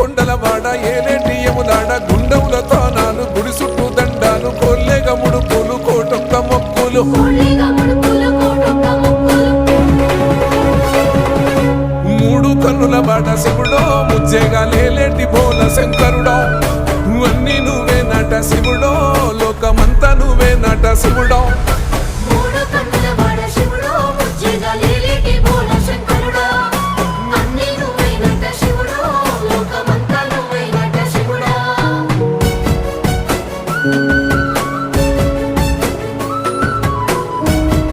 కొండల వాడ ఏలేటి యములాడ గుండముల తానాలు గుడి చుట్టూ దండాలు కొల్లేగ ముడుపులు కోటొక్క మొక్కులు మూడు కన్నుల బాట శివుడో ముజ్జేగా లేలేటి బోల శంకరుడో అన్ని నువ్వే నట శివుడో లోకమంతా నువ్వే నట శివుడో